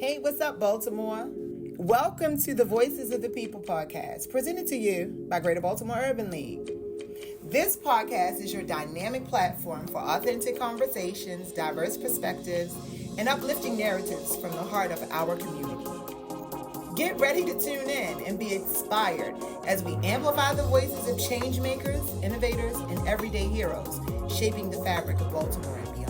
Hey, what's up, Baltimore? Welcome to the Voices of the People podcast, presented to you by Greater Baltimore Urban League. This podcast is your dynamic platform for authentic conversations, diverse perspectives, and uplifting narratives from the heart of our community. Get ready to tune in and be inspired as we amplify the voices of change makers, innovators, and everyday heroes, shaping the fabric of Baltimore and beyond.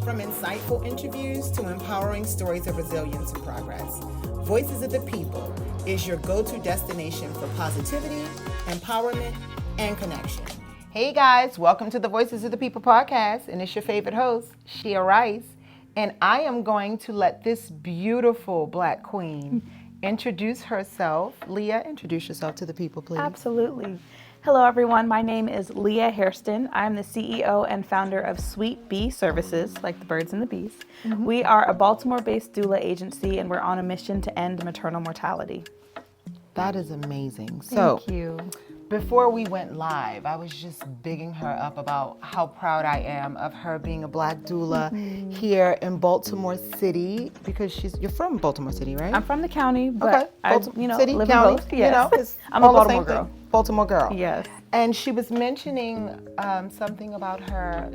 From insightful interviews to empowering stories of resilience and progress, Voices of the People is your go-to destination for positivity, empowerment, and connection. Hey guys, welcome to the Voices of the People podcast, and it's your favorite host, Shia Rice, and I am going to let this beautiful Black queen introduce herself. Leah, introduce yourself to the people, please. Absolutely. Hello, everyone. My name is Leah Hairston. I'm the CEO and founder of Sweet Bee Services, like the birds and the bees. Mm-hmm. We are a Baltimore-based doula agency, and we're on a mission to end maternal mortality. That is amazing. Thank you. Before we went live, I was just bigging her up about how proud I am of her being a Black doula here in Baltimore City, because you're from Baltimore City, right? I'm from the county, but City, live county, in both. Yes. I'm a Baltimore girl. Baltimore girl. Yes. And she was mentioning something about her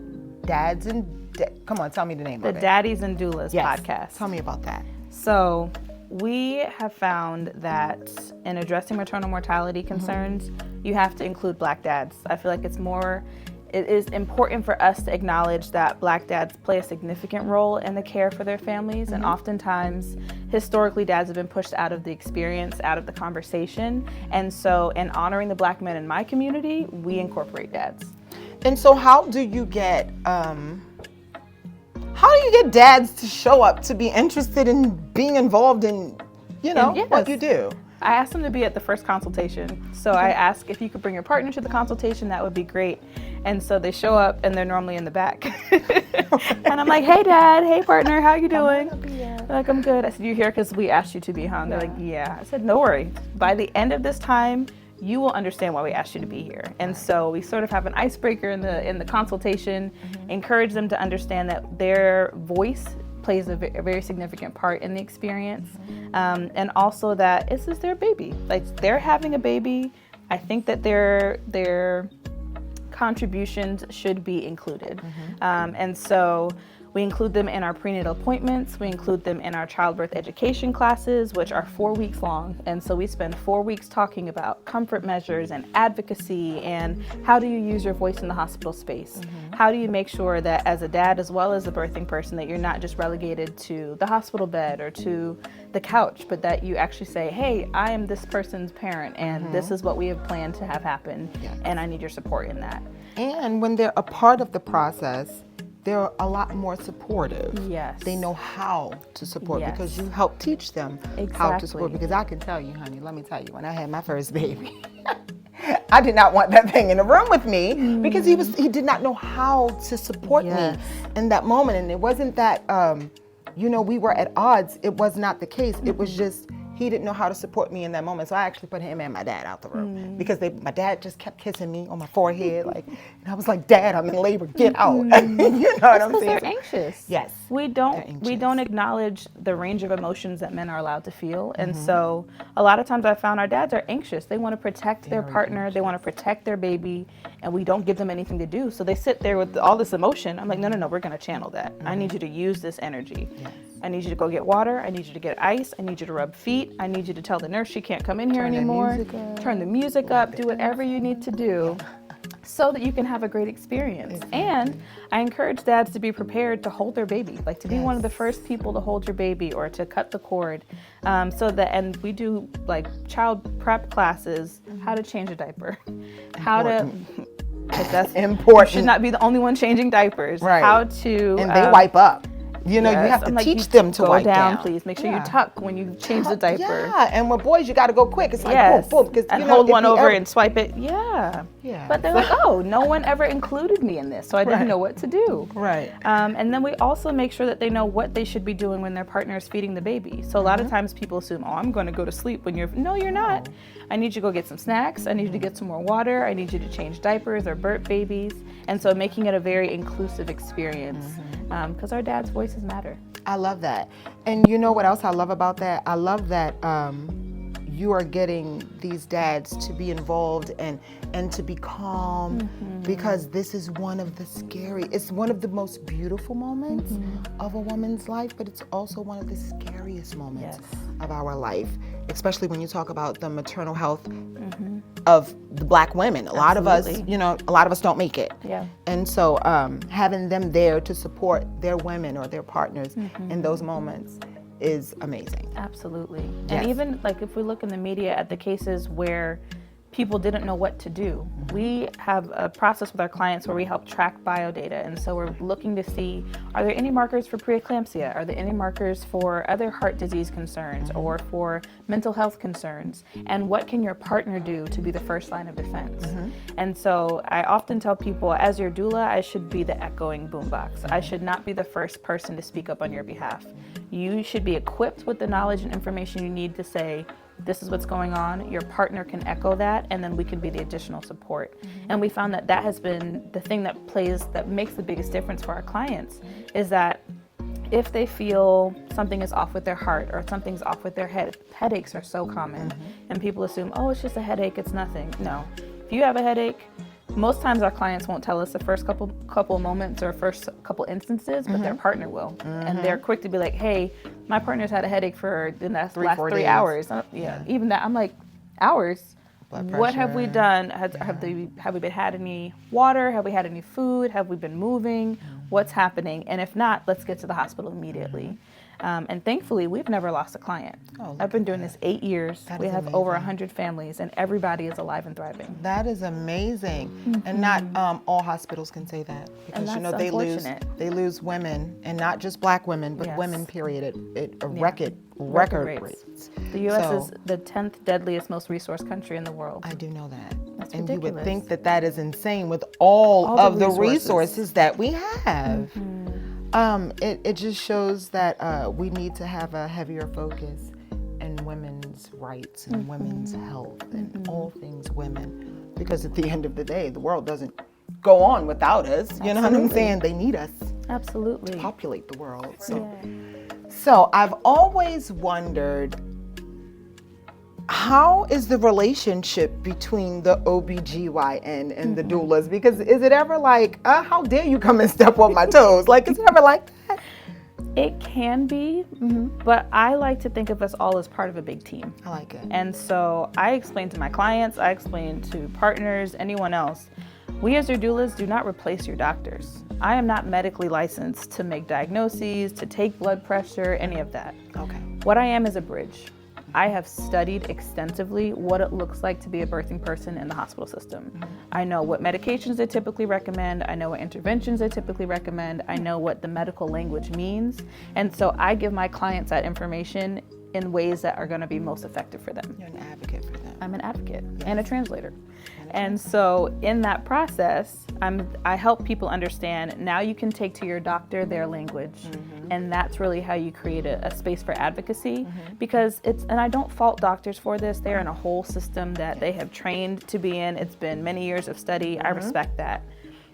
dads and come on, tell me the name of it. The Daddies and Doulas podcast. Tell me about that. So we have found that in addressing maternal mortality concerns, you have to include Black dads. I feel like it is important for us to acknowledge that Black dads play a significant role in the care for their families, and oftentimes, historically, dads have been pushed out of the experience, out of the conversation, and so in honoring the Black men in my community, we incorporate dads. And so how do you get dads to show up to be interested in being involved in, what you do? I asked them to be at the first consultation. So I asked if you could bring your partner to the consultation, that would be great. And so they show up and they're normally in the back. And I'm like, hey dad, hey partner, how you doing? They're like, I'm good. I said, you here because we asked you to be home? They're like, yeah. I said, no worry. By the end of this time, you will understand why we asked you to be here. And so we sort of have an icebreaker in the consultation, encourage them to understand that their voice plays a very significant part in the experience. And also that this is their baby. Like, they're having a baby. I think that their contributions should be included. And so we include them in our prenatal appointments. We include them in our childbirth education classes, which are 4 weeks long. And so we spend 4 weeks talking about comfort measures and advocacy and how do you use your voice in the hospital space? How do you make sure that as a dad, as well as a birthing person, that you're not just relegated to the hospital bed or to the couch, but that you actually say, hey, I am this person's parent and this is what we have planned to have happen, and I need your support in that. And when they're a part of the process, they're a lot more supportive. Yes. They know how to support because you help teach them how to support. Because I can tell you, honey, let me tell you, when I had my first baby, I did not want that thing in the room with me because he did not know how to support me in that moment. And it wasn't that, we were at odds. It was not the case. It was just, he didn't know how to support me in that moment. So I actually put him and my dad out the room because my dad just kept kissing me on my forehead. And I was like, Dad, I'm in labor, get out. You know what I'm saying? They're anxious. Yes. We don't acknowledge the range of emotions that men are allowed to feel. And so a lot of times I found our dads are anxious. They want to protect their partner. They want to protect their baby, and we don't give them anything to do. So they sit there with all this emotion. I'm like, no, we're going to channel that. I need you to use this energy. Yes. I need you to go get water. I need you to get ice. I need you to rub feet. I need you to tell the nurse she can't come in here anymore. Turn the music up. Do whatever you need to do so that you can have a great experience. Exactly. And I encourage dads to be prepared to hold their baby, like to be one of the first people to hold your baby or to cut the cord. And we do like child prep classes, how to change a diaper, that's important. You should not be the only one changing diapers. Right. How to and they wipe up. You have to teach them to wipe down. Please make sure you tuck when you change the diaper. Yeah, and with boys, you got to go quick. It's like boom, boom. And hold one over and swipe it. Yeah. But they're like, oh, no one ever included me in this, so I didn't know what to do. Right. And then we also make sure that they know what they should be doing when their partner is feeding the baby. So a lot of times people assume, oh, I'm going to go to sleep when no, you're not. I need you to go get some snacks. I need you to get some more water. I need you to change diapers or burp babies. And so making it a very inclusive experience because our dads' voices matter. I love that. And you know what else I love about that? I love that you are getting these dads to be involved and to be calm, because this is one of the most beautiful moments of a woman's life, but it's also one of the scariest moments of our life, especially when you talk about the maternal health of the Black women. A lot of us don't make it. Yeah. And so having them there to support their women or their partners in those moments is amazing. Absolutely. Yes. And even like if we look in the media at the cases where people didn't know what to do, we have a process with our clients where we help track biodata. And so we're looking to see, are there any markers for preeclampsia? Are there any markers for other heart disease concerns or for mental health concerns? And what can your partner do to be the first line of defense? And so I often tell people, as your doula, I should be the echoing boombox. I should not be the first person to speak up on your behalf. You should be equipped with the knowledge and information you need to say, this is what's going on. Your partner can echo that, and then we can be the additional support. And we found that has been the thing that makes the biggest difference for our clients, is that if they feel something is off with their heart or something's off with their head, headaches are so common, and people assume, oh, it's just a headache, it's nothing. No, if you have a headache, most times our clients won't tell us the first couple moments or first couple instances, but their partner will. And they're quick to be like, hey, my partner's had a headache for the last 3 hours. Even that, I'm like, hours? What have we done? Have we had any water? Have we had any food? Have we been moving? What's happening? And if not, let's get to the hospital immediately. And thankfully, we've never lost a client. I've been doing this 8 years. We have over 100 families, and everybody is alive and thriving. That is amazing. And not all hospitals can say that, because they lose women, and not just Black women, but women period at record rates. The U.S. is the 10th deadliest, most resource country in the world. I do know that. That's and ridiculous. You would think that is insane with all of the resources that we have. It just shows that we need to have a heavier focus in women's rights and women's health and all things women, because at the end of the day, the world doesn't go on without us. You know what I'm saying? They need us. Absolutely. To populate the world. So I've always wondered, how is the relationship between the OBGYN and the doulas? Because is it ever like, how dare you come and step on my toes? Like, is it ever like that? It can be, but I like to think of us all as part of a big team. I like it. And so I explain to my clients, I explain to partners, anyone else, we as your doulas do not replace your doctors. I am not medically licensed to make diagnoses, to take blood pressure, any of that. Okay. What I am is a bridge. I have studied extensively what it looks like to be a birthing person in the hospital system. I know what medications they typically recommend. I know what interventions they typically recommend. I know what the medical language means. And so I give my clients that information in ways that are going to be most effective for them. You're an advocate for them. I'm an advocate and a translator. And so in that process, I help people understand, now you can take to your doctor their language. And that's really how you create a space for advocacy, because and I don't fault doctors for this. They're in a whole system that they have trained to be in. It's been many years of study. I respect that.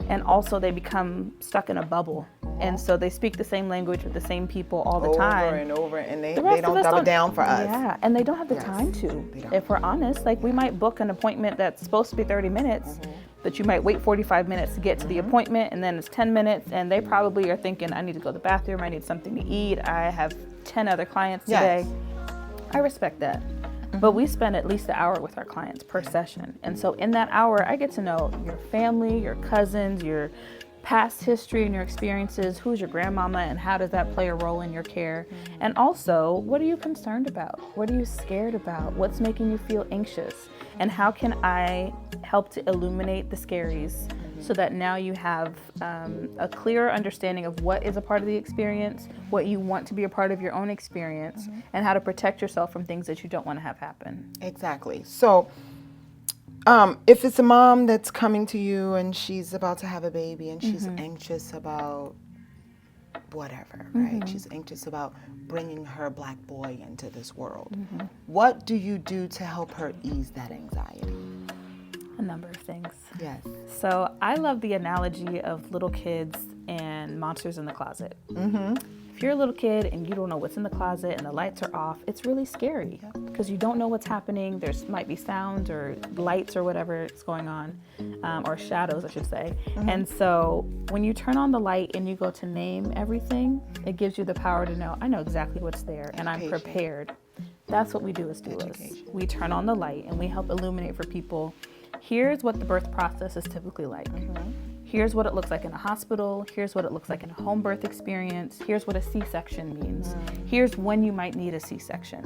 And also they become stuck in a bubble. And so they speak the same language with the same people all the time. Over and over, and they don't dumb it down for us. Yeah, and they don't have the time to. If we're honest, like we might book an appointment that's supposed to be 30 minutes, but you might wait 45 minutes to get to the appointment, and then it's 10 minutes, and they probably are thinking, I need to go to the bathroom, I need something to eat, I have 10 other clients today. I respect that. But we spend at least an hour with our clients per session. And so in that hour, I get to know your family, your cousins, your past history and your experiences, who's your grandmama and how does that play a role in your care? And also, what are you concerned about? What are you scared about? What's making you feel anxious? And how can I help to illuminate the scaries so that now you have a clearer understanding of what is a part of the experience, what you want to be a part of your own experience, and how to protect yourself from things that you don't want to have happen. Exactly. So if it's a mom that's coming to you and she's about to have a baby and she's anxious about whatever, right? She's anxious about bringing her Black boy into this world. What do you do to help her ease that anxiety? A number of things. Yes. So I love the analogy of little kids and and monsters in the closet. If you're a little kid and you don't know what's in the closet and the lights are off, it's really scary because you don't know what's happening. There's might be sounds or lights or whatever is going on, or shadows, I should say. And so when you turn on the light and you go to name everything, it gives you the power to know, I know exactly what's there and I'm prepared. That's what we do as doulas. We turn on the light and we help illuminate for people. Here's what the birth process is typically like. Here's what it looks like in a hospital. Here's what it looks like in a home birth experience. Here's what a C-section means. Here's when you might need a C-section.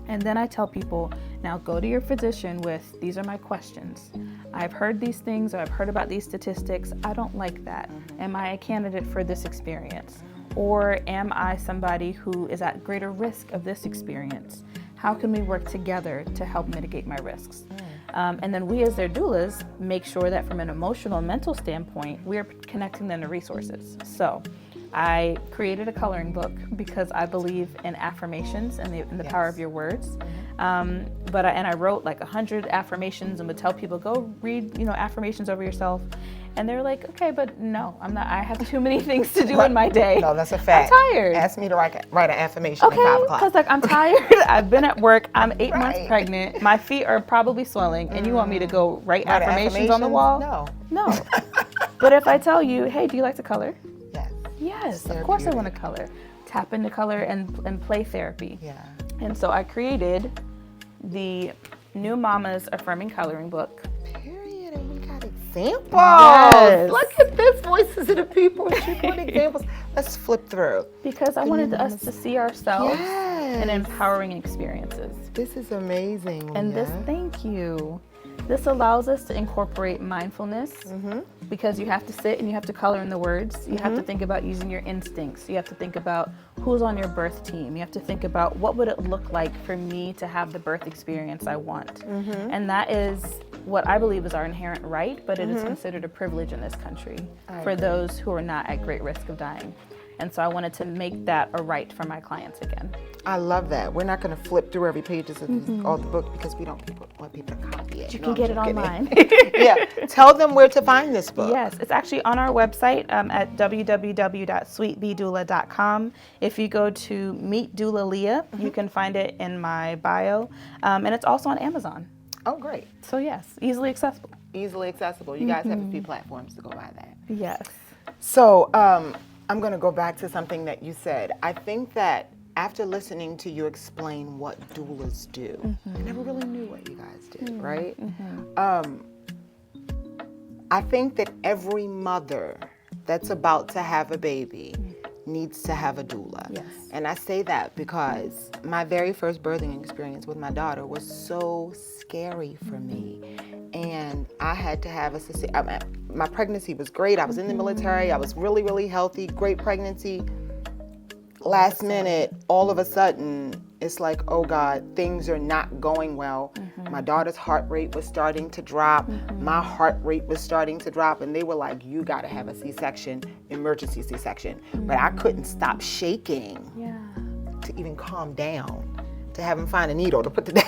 And then I tell people, now go to your physician with, these are my questions. I've heard these things, or I've heard about these statistics. I don't like that. Am I a candidate for this experience? Or am I somebody who is at greater risk of this experience? How can we work together to help mitigate my risks? And then we as their doulas make sure that from an emotional and mental standpoint, we're connecting them to resources. So I created a coloring book because I believe in affirmations and the power of your words. But I wrote like 100 affirmations and would tell people, go read, affirmations over yourself. And they're like, okay, but no, I'm not. I have too many things to do in my day. No, that's a fact. I'm tired. Ask me to write an affirmation at 5 o'clock. Because I'm tired. I've been at work. I'm 8 months pregnant. My feet are probably swelling. And you want me to go write affirmations on the wall? No. But if I tell you, hey, do you like to color? Yes, of course I want to color. Tap into color and play therapy. Yeah. And so I created the New Mama's Affirming Coloring Book. Period. And we got examples. Yes. Look at this, Voices of the People. She put examples. Let's flip through. Because I wanted us to see ourselves in empowering experiences. This is amazing. And thank you. This allows us to incorporate mindfulness because you have to sit and you have to color in the words. You have to think about using your instincts. You have to think about who's on your birth team. You have to think about what would it look like for me to have the birth experience I want. And that is what I believe is our inherent right, but it is considered a privilege in this country for those who are not at great risk of dying. And so I wanted to make that a right for my clients again. I love that. We're not going to flip through every page of the book because we don't want people to copy it. You can get it online. Tell them where to find this book. Yes, it's actually on our website at www.sweetbedoula.com. If you go to Meet Doula Leah, you can find it in my bio. And it's also on Amazon. Oh, great. So yes, easily accessible. Easily accessible. You guys have a few platforms to go by that. Yes. So I'm going to go back to something that you said. I think that after listening to you explain what doulas do, I never really knew what you guys did, right? I think that every mother that's about to have a baby needs to have a doula. Yes. And I say that because my very first birthing experience with my daughter was so scary for me. And I had to have my pregnancy was great. I was in the military. I was really, really healthy, great pregnancy. Last minute, all of a sudden, it's like, oh God, things are not going well. My daughter's heart rate was starting to drop. My heart rate was starting to drop. And they were like, you got to have a C-section, emergency C-section. But I couldn't stop shaking to even calm down, to have him find a needle to put the thing,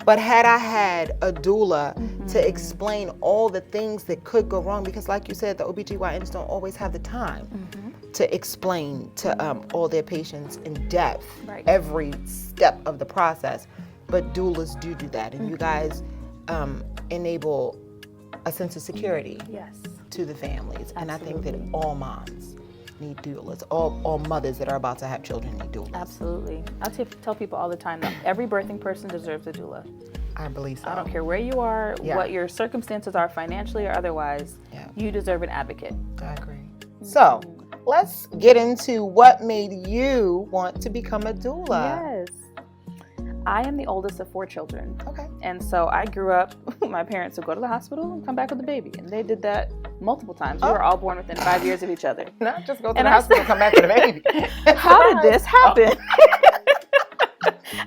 but had I had a doula to explain all the things that could go wrong, because like you said, the OBGYNs don't always have the time to explain to all their patients in depth every step of the process. But doulas do that, and you guys enable a sense of security to the families. Absolutely. And I think that all moms need doulas. All mothers that are about to have children need doulas. Absolutely. I tell people all the time that every birthing person deserves a doula. I believe so. I don't care where you are, what your circumstances are financially or otherwise, you deserve an advocate. I agree. So let's get into what made you want to become a doula. Yes. I am the oldest of 4 children. Okay. And so I grew up, my parents would go to the hospital and come back with a baby. And they did that multiple times. We were all born within 5 years of each other. Not just go to the hospital and come back with a baby. How did this happen?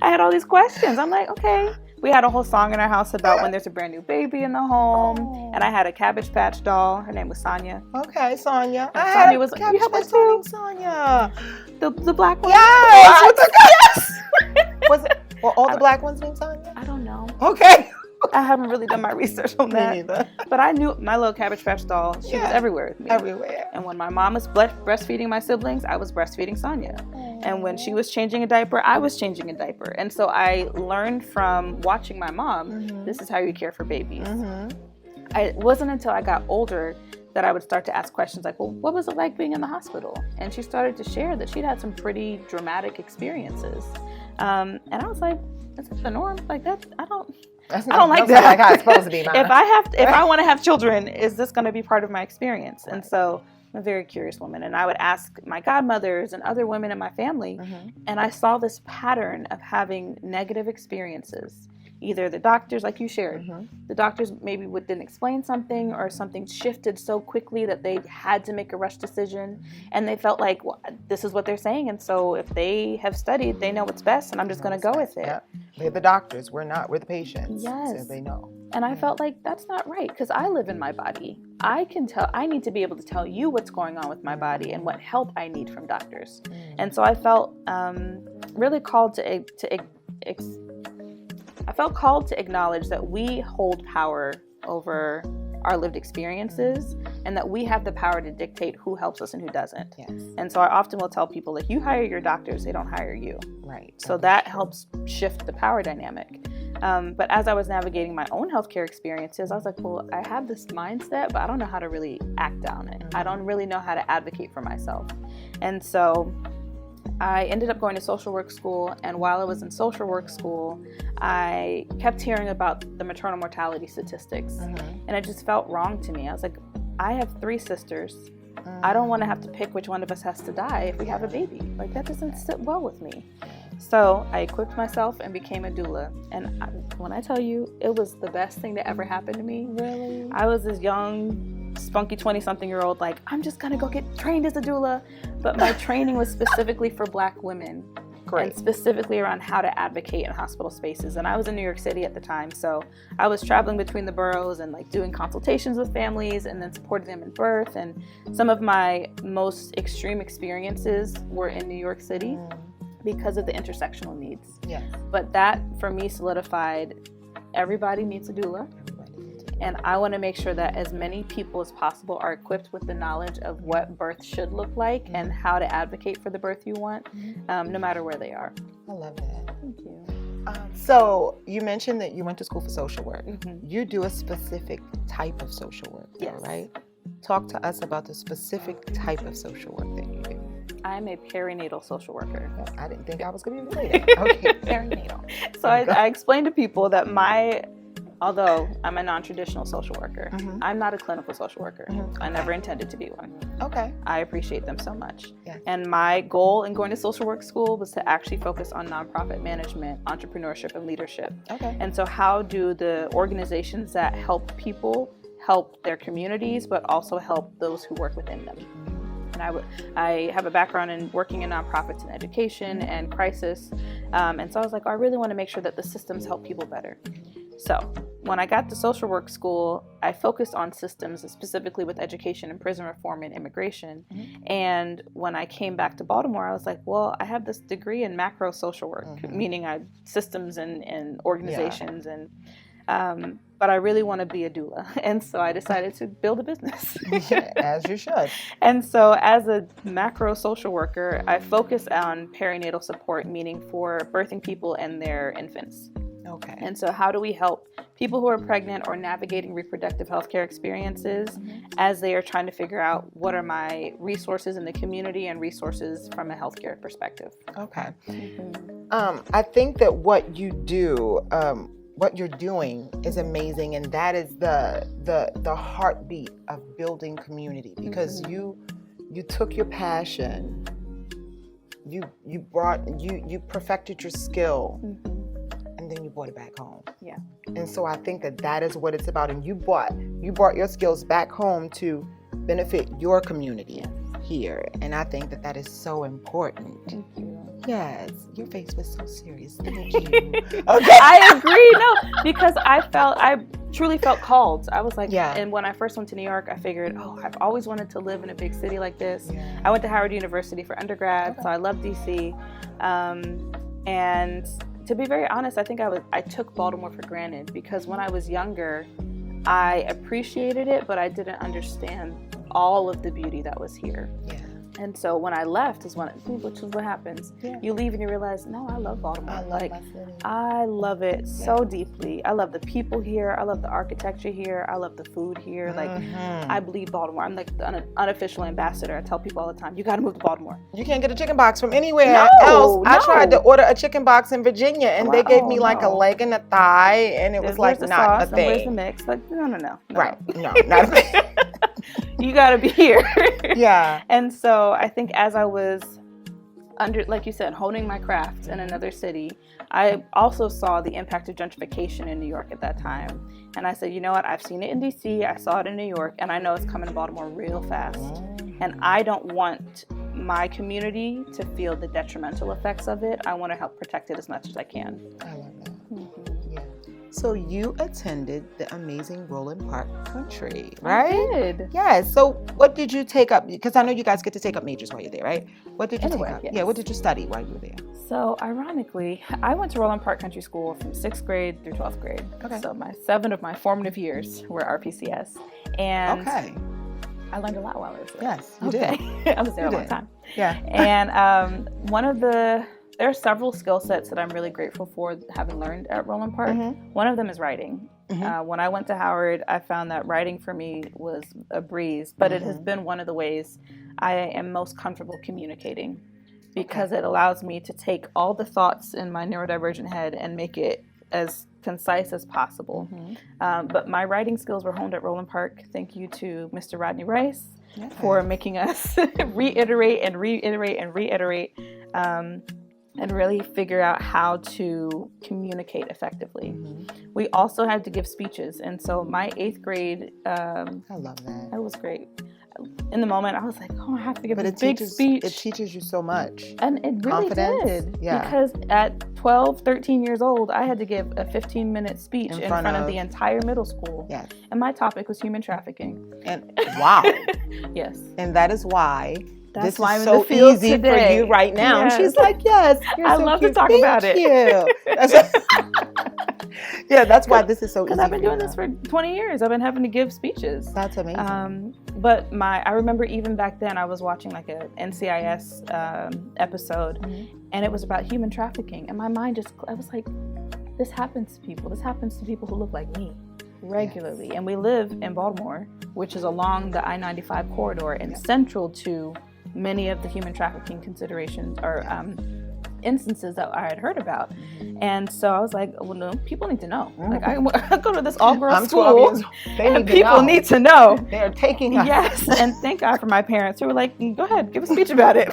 I had all these questions. I'm like, okay. We had a whole song in our house about when there's a brand new baby in the home. And I had a Cabbage Patch doll. Her name was Sonia. Okay, Sonia. Sonia was Cabbage Patch doll named Sonia. The black one? Yes! Was it? Were all the black ones named Sonia? I don't know. Okay. I haven't really done my research on that. Me neither. But I knew my little Cabbage Patch doll, she was everywhere with me. Everywhere. And when my mom was breastfeeding my siblings, I was breastfeeding Sonia. And when she was changing a diaper, I was changing a diaper. And so I learned from watching my mom, this is how you care for babies. It wasn't until I got older that I would start to ask questions like, well, what was it like being in the hospital? And she started to share that she'd had some pretty dramatic experiences. And I was like, is that the norm? Like that, I don't like that. Like how it's supposed to be, Mom. If I want to have children, is this going to be part of my experience? And so I'm a very curious woman, and I would ask my godmothers and other women in my family, and I saw this pattern of having negative experiences. Either the doctors, like you shared, the doctors maybe didn't explain something, or something shifted so quickly that they had to make a rush decision, and they felt like, well, this is what they're saying, and so if they have studied, they know what's best, and I'm just going to go with it. Yep. They're the doctors. We're the patients. Yes. So they know. And I felt like that's not right, because I live in my body. I need to be able to tell you what's going on with my body and what help I need from doctors. And so I felt really called to acknowledge that we hold power over our lived experiences, and that we have the power to dictate who helps us and who doesn't. Yes. And so I often will tell people, like, you hire your doctors, they don't hire you. Right. So that helps shift the power dynamic. But as I was navigating my own healthcare experiences, I was like, well, I have this mindset, but I don't know how to really act on it. I don't really know how to advocate for myself. And so I ended up going to social work school, and while I was in social work school, I kept hearing about the maternal mortality statistics, and it just felt wrong to me. I was like, I have 3 sisters. I don't want to have to pick which one of us has to die if we have a baby. Like, that doesn't sit well with me. So I equipped myself and became a doula. And when I tell you, it was the best thing that ever happened to me. Really? I was this young, spunky 20-something-year-old, like, I'm just going to go get trained as a doula. But my training was specifically for Black women. Great. And specifically around how to advocate in hospital spaces. And I was in New York City at the time, so I was traveling between the boroughs and like doing consultations with families and then supporting them in birth. And some of my most extreme experiences were in New York City because of the intersectional needs. Yes. But that, for me, solidified everybody needs a doula. And I want to make sure that as many people as possible are equipped with the knowledge of what birth should look like and how to advocate for the birth you want, no matter where they are. I love that. Thank you. So you mentioned that you went to school for social work. You do a specific type of social work, though, right? Talk to us about the specific type of social work that you do. I'm a perinatal social worker. I didn't think I was going to even say that. Okay, perinatal. So I explain to people that although I'm a non-traditional social worker, I'm not a clinical social worker. I never intended to be one. Okay. I appreciate them so much. Yes. And my goal in going to social work school was to actually focus on nonprofit management, entrepreneurship, and leadership. Okay. And so how do the organizations that help people help their communities, but also help those who work within them? And I have a background in working in nonprofits in education and crisis. And so I was like, I really want to make sure that the systems help people better. So when I got to social work school, I focused on systems, specifically with education and prison reform and immigration. And when I came back to Baltimore, I was like, well, I have this degree in macro social work, meaning systems and organizations. And but I really want to be a doula. And so I decided to build a business. As you should. And so as a macro social worker, I focus on perinatal support, meaning for birthing people and their infants. Okay. And so how do we help people who are pregnant or navigating reproductive healthcare experiences as they are trying to figure out what are my resources in the community and resources from a healthcare perspective? Okay. I think that what you do, what you're doing is amazing, and that is the heartbeat of building community, because you took your passion, you perfected your skill, and then you brought it back home. Yeah. And so I think that is what it's about. And you brought your skills back home to benefit your community here. And I think that is so important. Thank you. Yes. Your face was so serious. Thank you. Okay. I agree. No, because I truly felt called. I was like, and when I first went to New York, I figured, I've always wanted to live in a big city like this. Yeah. I went to Howard University for undergrad, so I love DC. And to be very honest, I think I took Baltimore for granted because when I was younger, I appreciated it, but I didn't understand all of the beauty that was here. Yeah. And so when I left which is what happens. Yeah. You leave and you realize, no, I love Baltimore. I love my city. I love it so deeply. I love the people here. I love the architecture here. I love the food here. Like, I bleed Baltimore. I'm like the unofficial ambassador. I tell people all the time, you got to move to Baltimore. You can't get a chicken box from anywhere else. I tried to order a chicken box in Virginia, and they gave me like a leg and a thigh, and it was like not a thing. Where's the mix? Like, no. Right. No, not a thing. You got to be here. Yeah. And so I think as I was like you said, honing my craft in another city, I also saw the impact of gentrification in New York at that time. And I said, you know what? I've seen it in DC. I saw it in New York, and I know it's coming to Baltimore real fast. And I don't want my community to feel the detrimental effects of it. I want to help protect it as much as I can. I love that. Yeah. So you attended the amazing Roland Park Country, right? I did. Yeah. So what did you take up? Because I know you guys get to take up majors while you're there, right? What did you take up? Yes. Yeah. What did you study while you were there? So ironically, I went to Roland Park Country School from 6th grade through 12th grade. Okay. So 7 of my formative years were RPCS. And I learned a lot while I was there. Yes, you did. I was there a long time. Yeah. And there are several skill sets that I'm really grateful for having learned at Roland Park. One of them is writing. When I went to Howard, I found that writing for me was a breeze, but it has been one of the ways I am most comfortable communicating because it allows me to take all the thoughts in my neurodivergent head and make it as concise as possible. But my writing skills were honed at Roland Park. Thank you to Mr. Rodney Rice for making us reiterate and really figure out how to communicate effectively. We also had to give speeches. And so my 8th grade... I love that. It was great. In the moment, I was like, I have to give a big speech. It teaches you so much. And it really did. Yeah. Because at 12, 13 years old, I had to give a 15-minute speech in front of the entire middle school. Yes. And my topic was human trafficking. And wow. Yes. And that is why... That's this is so easy today. For you right now. Yes. And she's like, yes. I love to talk about it. Yeah, that's why this is so easy. Because I've been doing this for 20 years. I've been having to give speeches. That's amazing. But I remember even back then I was watching like a NCIS episode, and it was about human trafficking. And my mind I was like, this happens to people. This happens to people who look like me regularly. Yes. And we live in Baltimore, which is along the I-95 corridor and central to many of the human trafficking considerations or instances that I had heard about. And so I was like, well, no, people need to know. Like I go to this all-girls school, people need to know. They're taking us. Yes, and thank God for my parents who were like, go ahead, give a speech about it.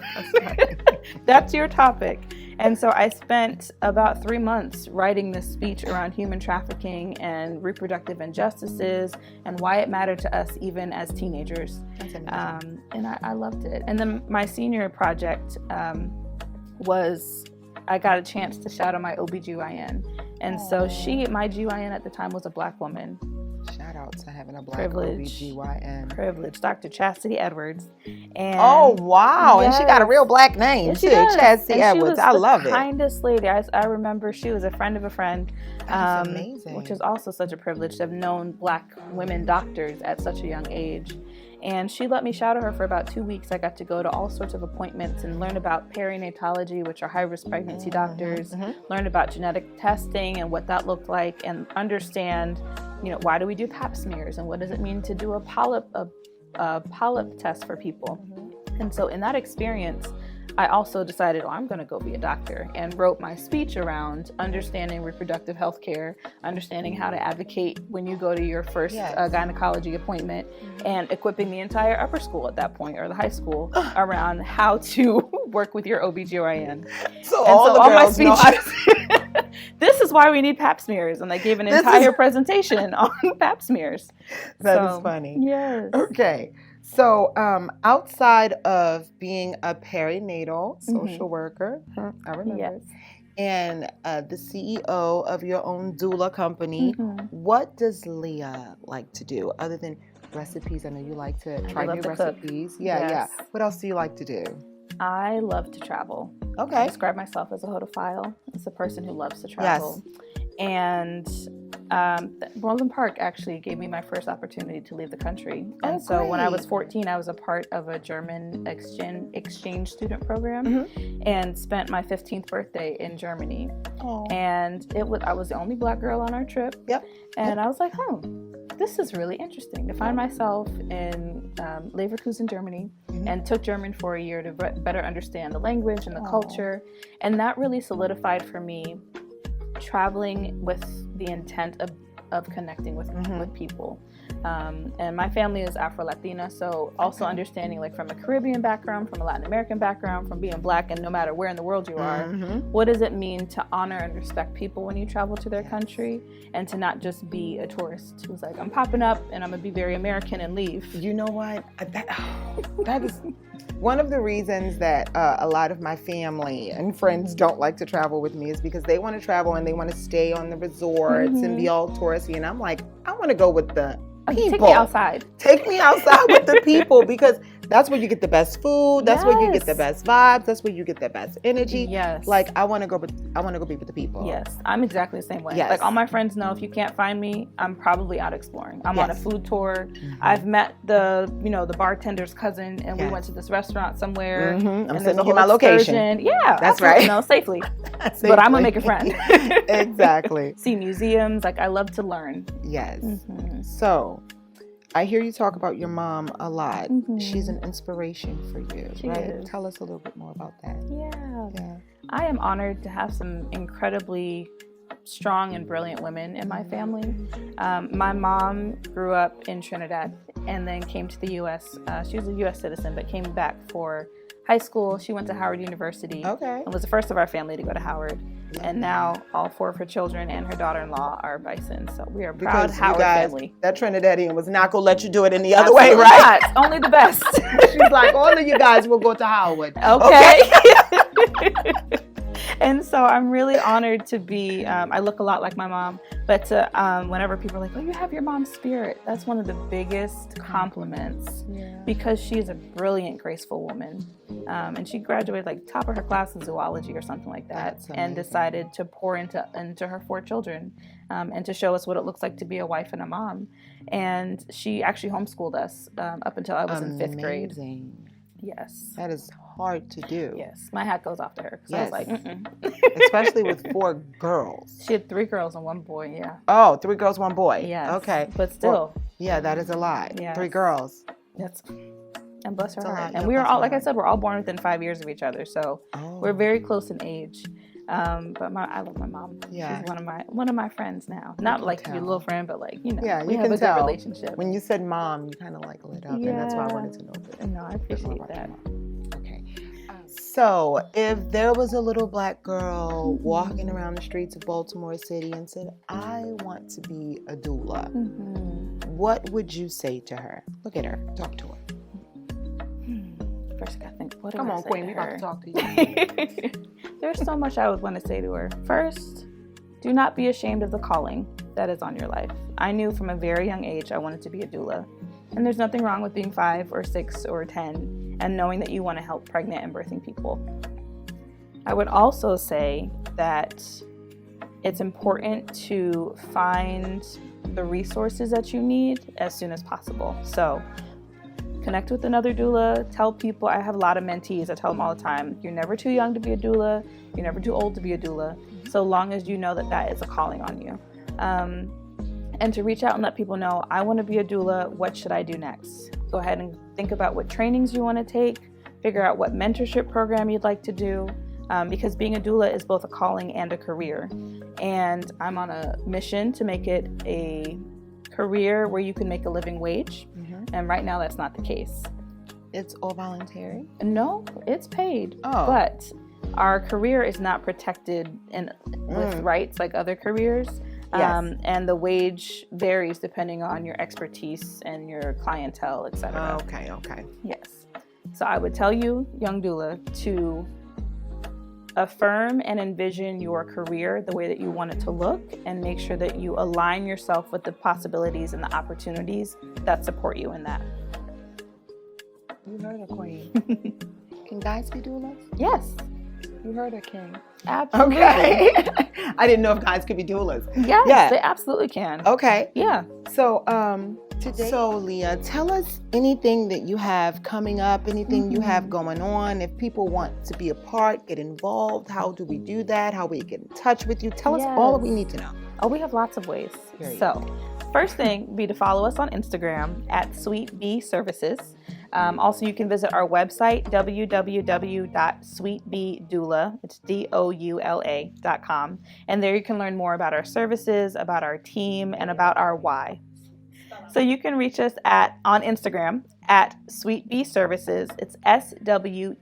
That's your topic. And so I spent about 3 months writing this speech around human trafficking and reproductive injustices and why it mattered to us even as teenagers. And I loved it. And then my senior project was I got a chance to shout out my OBGYN. And so my GYN at the time was a Black woman. Shout out to having a Black OBGYN. Privilege, Dr. Chastity Edwards. And oh, wow. Yes. And she got a real Black name, too. Chastity Edwards. I love it. Kindest lady. I remember she was a friend of a friend. That's amazing. Which is also such a privilege to have known Black women doctors at such a young age. And she let me shadow her for about 2 weeks. I got to go to all sorts of appointments and learn about perinatology, which are high-risk pregnancy doctors, learn about genetic testing and what that looked like, and understand, why do we do pap smears and what does it mean to do a polyp test for people. And so in that experience, I also decided, I'm going to go be a doctor, and wrote my speech around understanding reproductive health care, understanding how to advocate when you go to your first gynecology appointment, and equipping the entire upper school at that point, or the high school, around how to work with your OBGYN. So all my speeches. This is why we need pap smears. And I gave an entire presentation on pap smears. That is funny. Yes. Okay. So outside of being a perinatal social worker, I remember, and the CEO of your own doula company, what does Leah like to do other than recipes? I know you like to try new recipes. Yeah. What else do you like to do? I love to travel. Okay. I describe myself as a hodophile. It's a person who loves to travel. Yes. And Roland Park actually gave me my first opportunity to leave the country. And so when I was 14, I was a part of a German exchange student program and spent my 15th birthday in Germany. Oh. And I was the only Black girl on our trip. Yep. And I was like, this is really interesting to find myself in Leverkusen, Germany, and took German for a year to better understand the language and the culture. And that really solidified for me traveling with the intent of connecting with people. And my family is Afro-Latina, so also understanding like from a Caribbean background, from a Latin American background, from being Black, and no matter where in the world you are, what does it mean to honor and respect people when you travel to their country, and to not just be a tourist who's like, I'm popping up and I'm gonna be very American and leave. You know what? That is one of the reasons that a lot of my family and friends don't like to travel with me, is because they want to travel and they want to stay on the resorts and be all touristy, and I'm like, I want to go with the people. Take me outside. Take me outside with the people, because that's where you get the best food. That's where you get the best vibes. That's where you get the best energy. Yes. Like I want to go be with the people. Yes, I'm exactly the same way. Yes. Like all my friends know, if you can't find me, I'm probably out exploring. I'm on a food tour. I've met the bartender's cousin, and we went to this restaurant somewhere. I'm sending you my location. Yeah, that's right. No, safely. But I'm gonna make a friend. Exactly. See museums. Like I love to learn. Yes. So I hear you talk about your mom a lot. She's an inspiration for you, right? Is. Tell us a little bit more about that. Yeah. I am honored to have some incredibly strong and brilliant women in my family. My mom grew up in Trinidad and then came to the U.S. She was a U.S. citizen, but came back for high school. She went to Howard University and was the first of our family to go to Howard. And now all 4 of her children and her daughter-in-law are Bison. So we are a proud Howard family. That Trinidadian was not going to let you do it any other way, right? Not. Only the best. She's like, all of you guys will go to Howard. Okay. And so I'm really honored to be, I look a lot like my mom, but to, whenever people are like, oh, you have your mom's spirit, that's one of the biggest compliments because she's a brilliant, graceful woman. And she graduated like top of her class in zoology or something like that, and decided to pour into her 4 children and to show us what it looks like to be a wife and a mom. And she actually homeschooled us up until I was in 5th grade. Yes. That is hard to do. Yes. My hat goes off to her. Yes. I was like, Especially with 4 girls. She had 3 girls and 1 boy, yeah. Oh, 3 girls, 1 boy. Yes. Okay. But still. Well, that is a lot. Yes. 3 girls. And bless her heart. And we were all, like I said, we're all born within 5 years of each other. So we're very close in age. But I love my mom. Yeah. She's one of my friends now. Not like your little friend, but like, we have a good relationship. When you said mom, you kind of like lit up, and that's why I wanted to know that. No, I appreciate that. Okay. So if there was a little Black girl walking around the streets of Baltimore City and said, I want to be a doula, what would you say to her? Look at her. Talk to her. First, I think, come on, Queen, we about to talk to you. There's so much I would want to say to her. First, do not be ashamed of the calling that is on your life. I knew from a very young age I wanted to be a doula. And there's nothing wrong with being 5 or 6 or 10 and knowing that you want to help pregnant and birthing people. I would also say that it's important to find the resources that you need as soon as possible. So connect with another doula, tell people. I have a lot of mentees. I tell them all the time, you're never too young to be a doula. You're never too old to be a doula, so long as you know that is a calling on you. And to reach out and let people know, I want to be a doula. What should I do next? Go ahead and think about what trainings you want to take, figure out what mentorship program you'd like to do, because being a doula is both a calling and a career. And I'm on a mission to make it a career where you can make a living wage. And right now that's not the case. It's all voluntary? No, it's paid. But our career is not protected with rights like other careers. Yes. And the wage varies depending on your expertise and your clientele, etc. Okay. Yes. So I would tell you, young doula, to affirm and envision your career the way that you want it to look, and make sure that you align yourself with the possibilities and the opportunities that support you in that. You heard her, Queen. Can guys be doulas? Yes. You heard her, King. Absolutely. Okay. I didn't know if guys could be doulas. Yes, they absolutely can. Okay. Yeah. So, today, Leah, tell us anything that you have coming up, anything you have going on. If people want to be a part, get involved, how do we do that? How we get in touch with you? Tell us all that we need to know. Oh, we have lots of ways. Period. So, first thing would be to follow us on Instagram at Sweet Bee Services. Also, you can visit our website, www.sweetbeedoula, it's DOULA.com. And there you can learn more about our services, about our team, and about our why. So you can reach us on Instagram at Sweet Bee Services. It's SWEET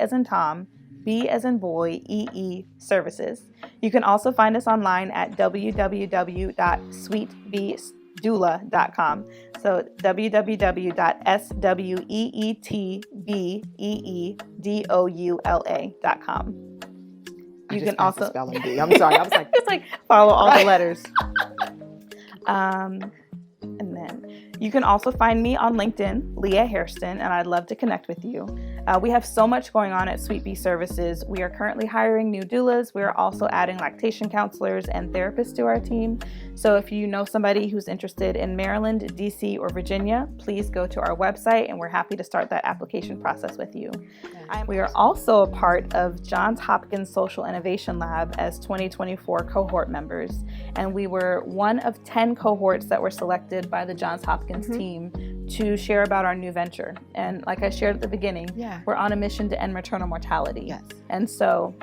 as in Tom, B as in boy, EE Services. You can also find us online at www.sweetbeedoula.com. So www.sweetbeedoula.com. You can also spelling bee. I'm sorry. I was like, it's like follow all the letters. And then you can also find me on LinkedIn, Leah Hairston, and I'd love to connect with you. We have so much going on at Sweet Bee Services. We are currently hiring new doulas. We are also adding lactation counselors and therapists to our team. So if you know somebody who's interested in Maryland, DC, or Virginia, please go to our website, and we're happy to start that application process with you. We are also a part of Johns Hopkins Social Innovation Lab as 2024 cohort members, and we were one of 10 cohorts that were selected by the Johns Hopkins team to share about our new venture. And like I shared at the beginning, we're on a mission to end maternal mortality. Yes. And so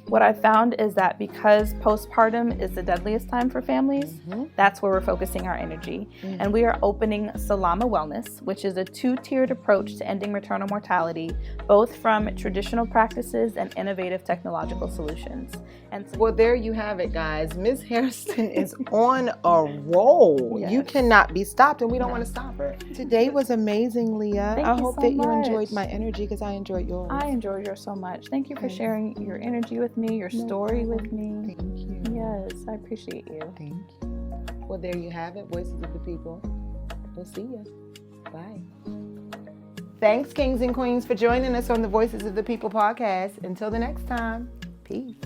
what I found is that because postpartum is the deadliest time for families, that's where we're focusing our energy. And we are opening Salama Wellness, which is a 2-tiered approach to ending maternal mortality, both from traditional practices and innovative technological solutions. And so, well, there you have it, guys. Ms. Hairston is on a roll. Yes. You cannot be stopped, and we don't want to stop her. Today was amazing, Leah. Thank I you hope so that you much. enjoyed my energy because I enjoyed yours. I enjoyed yours so much. Thank you for sharing your energy with me, your story with me. Thank you. Yes, I appreciate you. Thank you. Well, there you have it. Voices of the People. We'll see you. Bye. Thanks, kings and queens, for joining us on the Voices of the People podcast. Until the next time, peace.